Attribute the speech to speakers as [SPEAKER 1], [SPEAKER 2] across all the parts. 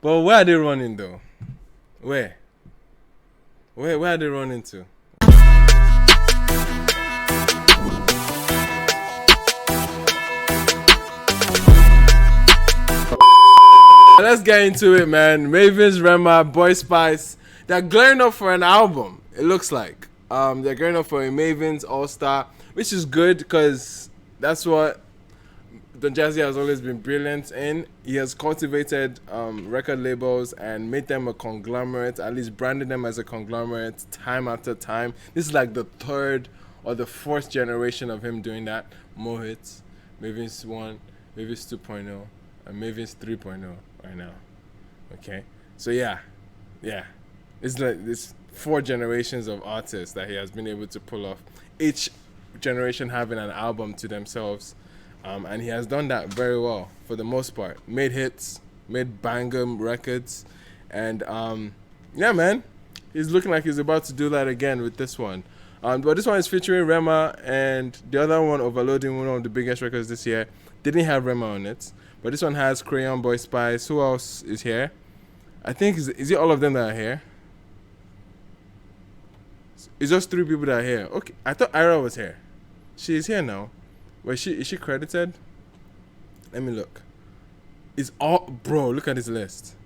[SPEAKER 1] But where are they running though? Where? Where are they running to? Let's get into it, man. Mavin's, Rema, Boy Spyce. They're gearing up for an album. It looks like. They're gearing up for a Mavin's All-Star, which is good because that's what Don Jazzy has always been brilliant in. He has cultivated record labels and made them a conglomerate, at least branded them as a conglomerate time after time. This is like the third or the fourth generation of him doing that. More hits, Mavin's 1, Mavin's 2.0, and Mavin's 3.0 right now. Okay, so yeah, it's like this 4 generations of artists that he has been able to pull off. Each generation having an album to themselves. And he has done that very well for the most part. Made hits, made banger records, and yeah, man, he's looking like he's about to do that again with this one. But this one is featuring Rema, and the other one, Overloading, one of the biggest records this year, didn't have Rema on it. But this one has Crayon, Boy Spyce. Who else is here? I think is it all of them that are here? It's just 3 people that are here. Okay, I thought Ayra was here. She is here now. Is she credited? Let me look. It's all, bro, look at this list.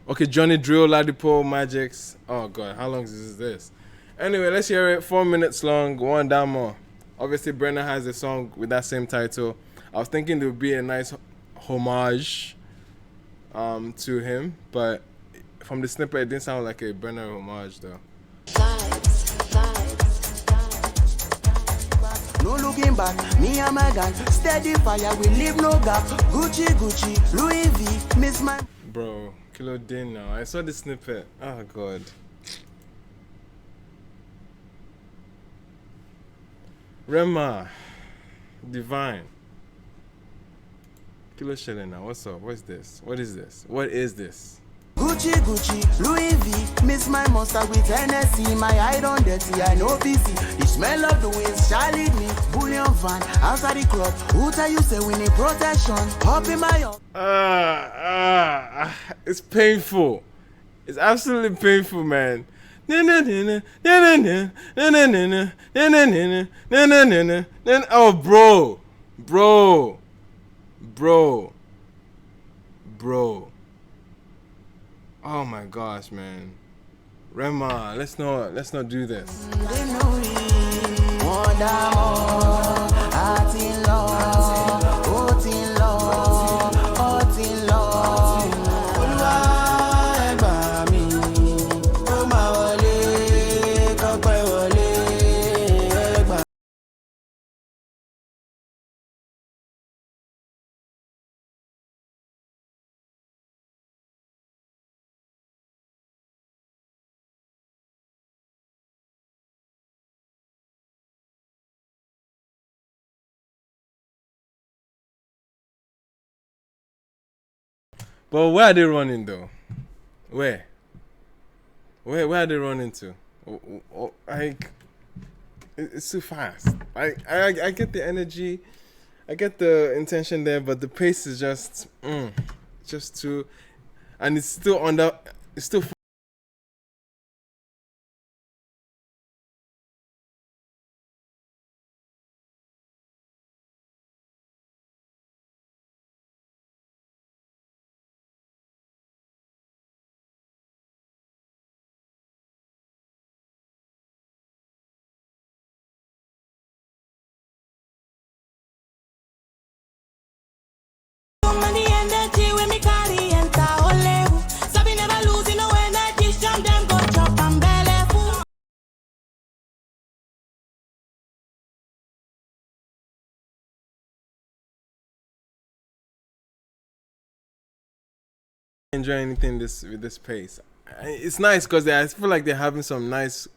[SPEAKER 1] Okay, Johnny, Drille, LADIPOE, Magixx. Oh god, how long is this? Anyway, let's hear it. 4 minutes long, one down more. Obviously, Brenna has a song with that same title. I was thinking there would be a nice homage to him, but from the snippet, it didn't sound like a Brenna homage though.
[SPEAKER 2] No looking back, me and my gang, steady fire, we leave no gap. Gucci, Louis V, miss my...
[SPEAKER 1] Bro, Kilo Din now. I saw the snippet. Oh god. Rema, Divine. Kilo Shelley now. What's up? What's this? What is this? What is this?
[SPEAKER 2] Gucci, Louis V, miss my monster with Hennessy. My eye on dirty, I know busy. The smell of the winds shall lead me. Bullion van, outside the club. Who tell you say we need protection? Hop in my...
[SPEAKER 1] It's painful. It's absolutely painful, man. Oh, bro. Oh my gosh, man. Rema, let's not do this. But where are they running though? Where are they running to? Like, it's too fast. I get the energy, I get the intention there, but the pace is just too, and it's still enjoy anything with this pace. It's nice because I feel like they're having some nice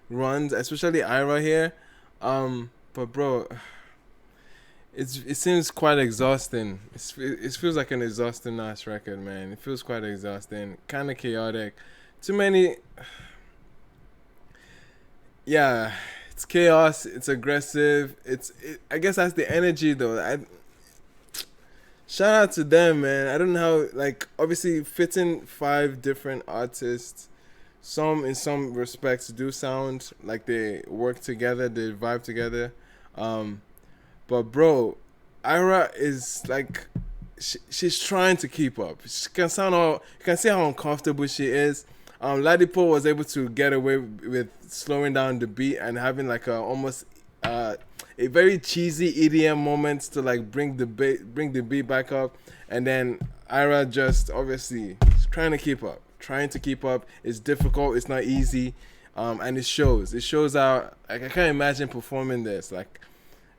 [SPEAKER 1] runs, especially Ayra here. But bro, it seems quite exhausting. It feels like an exhausting ass record, man. It feels quite exhausting, kind of chaotic. Too many. Yeah, it's chaos. It's aggressive. I guess that's the energy though. shout out to them, man. I don't know how, like, obviously fitting 5 different artists. Some, in some respects, do sound like they work together, they vibe together. But bro, Ayra is like, she's trying to keep up. She can sound all, you can see how uncomfortable she is. LADIPOE was able to get away with slowing down the beat and having like a almost a very cheesy EDM moment to like bring the beat back up, and then Ayra just obviously trying to keep up. Trying to keep up. It's difficult. It's not easy, and it shows. It shows out. Like I can't imagine performing this. Like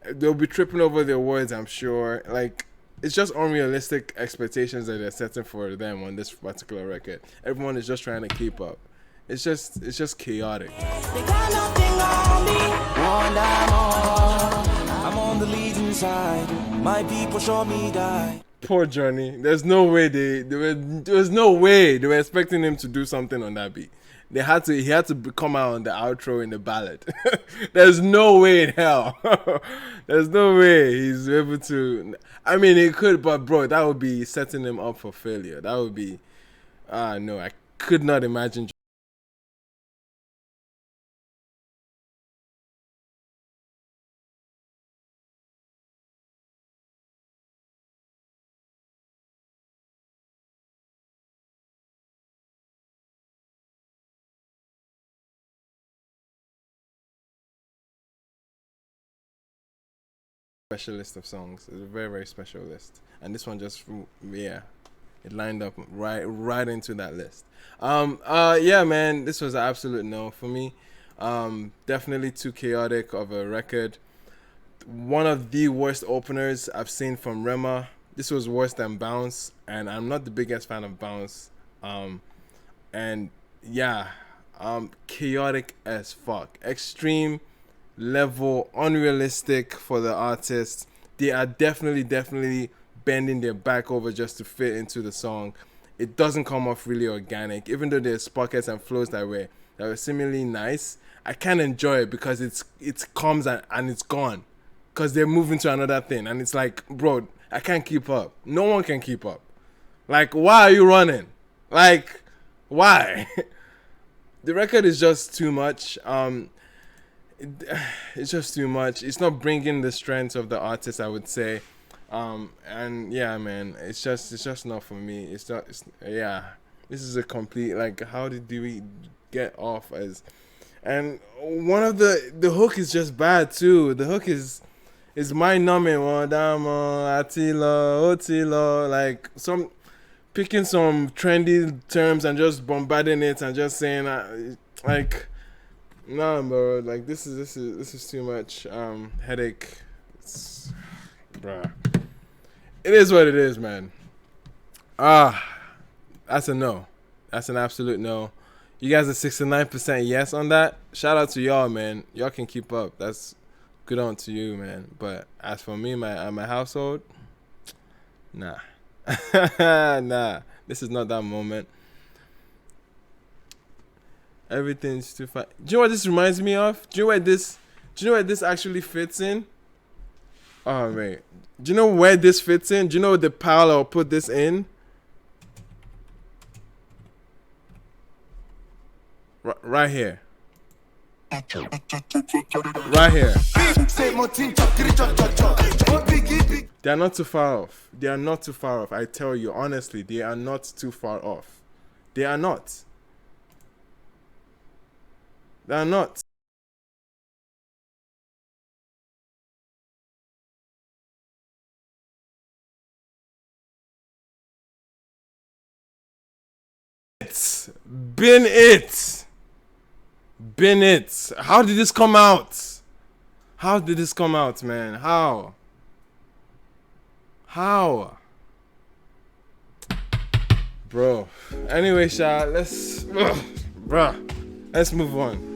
[SPEAKER 1] they'll be tripping over their words, I'm sure. Like it's just unrealistic expectations that they're setting for them on this particular record. Everyone is just trying to keep up. It's just chaotic.
[SPEAKER 3] I'm on the leading side. My people show me die.
[SPEAKER 1] Poor Johnny. There's no way there was no way they were expecting him to do something on that beat. He had to come out on the outro in the ballad. There's no way in hell. There's no way he's able to. I mean, he could, but bro, that would be setting him up for failure. That would be. No, I could not imagine. Special list of songs. It's a very, very special list, and this one just, yeah, it lined up right into that list. Yeah, man, this was an absolute no for me. Definitely too chaotic of a record. One of the worst openers I've seen from Rema. This was worse than Bounce, and I'm not the biggest fan of Bounce. And yeah, chaotic as fuck, extreme level, unrealistic for the artists. They are definitely bending their back over just to fit into the song. It doesn't come off really organic, even though there's pockets and flows that were seemingly nice. I can't enjoy it because it comes and it's gone, because they're moving to another thing, and it's like, bro, I can't keep up. No one can keep up. Like, why are you running? Like, why? The record is just too much. It's just too much. It's not bringing the strength of the artist, I would say. And yeah, man, it's just not for me. It's not. Yeah, this is a complete, like, how did we get off as? And one of the hook is just bad too. The hook is mind numbing. Atilo, like picking some trendy terms and just bombarding it and just saying like. Nah, bro. Like this is too much. Headache. Bruh. It is what it is, man. That's a no. That's an absolute no. You guys are 69% yes on that. Shout out to y'all, man. Y'all can keep up. That's good on to you, man. But as for me, my household, nah, nah. This is not that moment. Everything's too fast. Do you know what this reminds me of? Do you know where this actually fits in? Oh, wait. Do you know where this fits in? Do you know the pile I'll put this in? Right here. Right here. They are not too far off. They are not too far off. I tell you, honestly, they are not too far off. They are not. They are not. Been it. How did this come out? How did this come out, man? How? Bro. Anyway, Sha, let's move on.